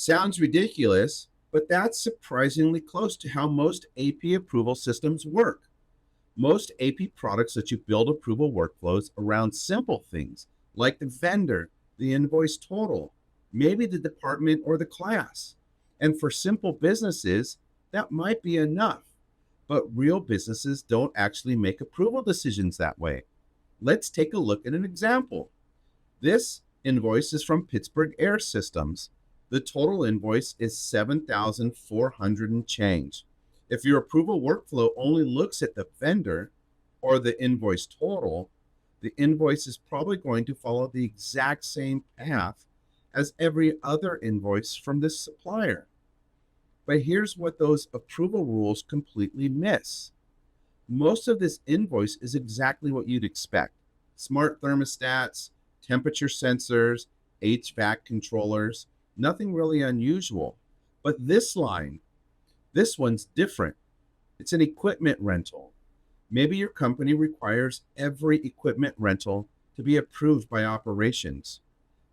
Sounds ridiculous, but that's surprisingly close to how most AP approval systems work. Most AP products let you build approval workflows around simple things like the vendor, the invoice total, maybe the department or the class. And for simple businesses, that might be enough. But real businesses don't actually make approval decisions that way. Let's take a look at an example. This invoice is from Pittsburgh Air Systems. The total invoice is 7,400 and change. If your approval workflow only looks at the vendor or the invoice total, the invoice is probably going to follow the exact same path as every other invoice from this supplier. But here's what those approval rules completely miss. Most of this invoice is exactly what you'd expect: smart thermostats, temperature sensors, HVAC controllers, nothing really unusual. But this line, this one's different. It's an equipment rental. Maybe your company requires every equipment rental to be approved by operations.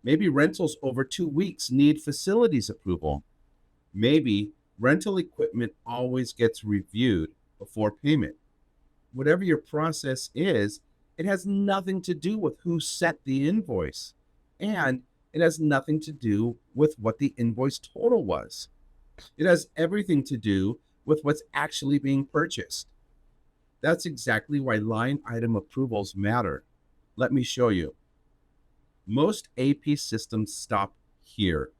Maybe rentals over 2 weeks need facilities approval. Maybe rental equipment always gets reviewed before payment. Whatever your process is, it has nothing to do with who set the invoice, and it has nothing to do with what the invoice total was. It has everything to do with what's actually being purchased. That's exactly why line item approvals matter. Let me show you. Most AP systems stop here.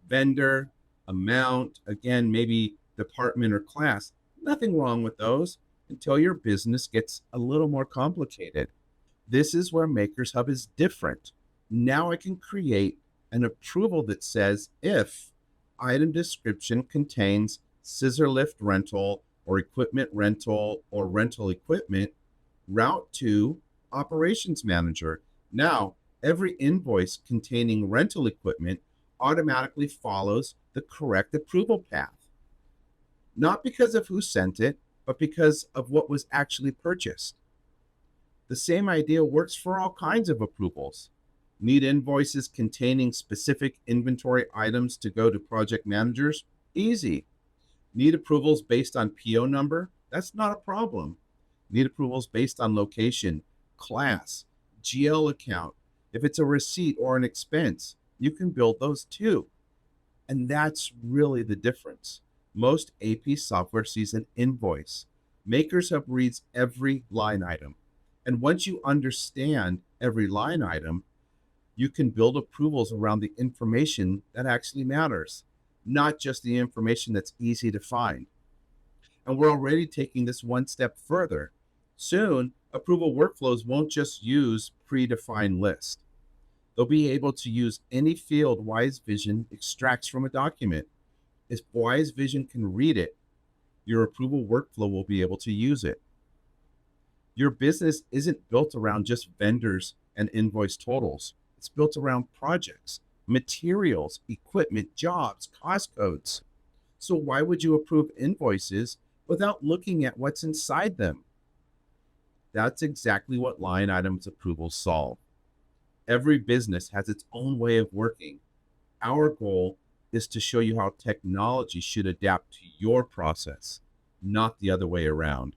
Vendor, amount, again, maybe department or class. Nothing wrong with those until your business gets a little more complicated. This is where MakersHub is different. Now I can create an approval that says if item description contains scissor lift rental or equipment rental or rental equipment, route to operations manager. Now, every invoice containing rental equipment automatically follows the correct approval path. Not because of who sent it, but because of what was actually purchased. The same idea works for all kinds of approvals. Need invoices containing specific inventory items to go to project managers? Easy. Need approvals based on PO number? That's not a problem. Need approvals based on location, class, GL account. If it's a receipt or an expense, you can build those too. And that's really the difference. Most AP software sees an invoice. MakersHub reads every line item. And once you understand every line item, you can build approvals around the information that actually matters, not just the information that's easy to find. And we're already taking this one step further. Soon, approval workflows won't just use predefined lists. They'll be able to use any field Wise Vision extracts from a document. If Wise Vision can read it, your approval workflow will be able to use it. Your business isn't built around just vendors and invoice totals. It's built around projects, materials, equipment, jobs, cost codes. So why would you approve invoices without looking at what's inside them? That's exactly what line items approvals solve. Every business has its own way of working. Our goal is to show you how technology should adapt to your process, not the other way around.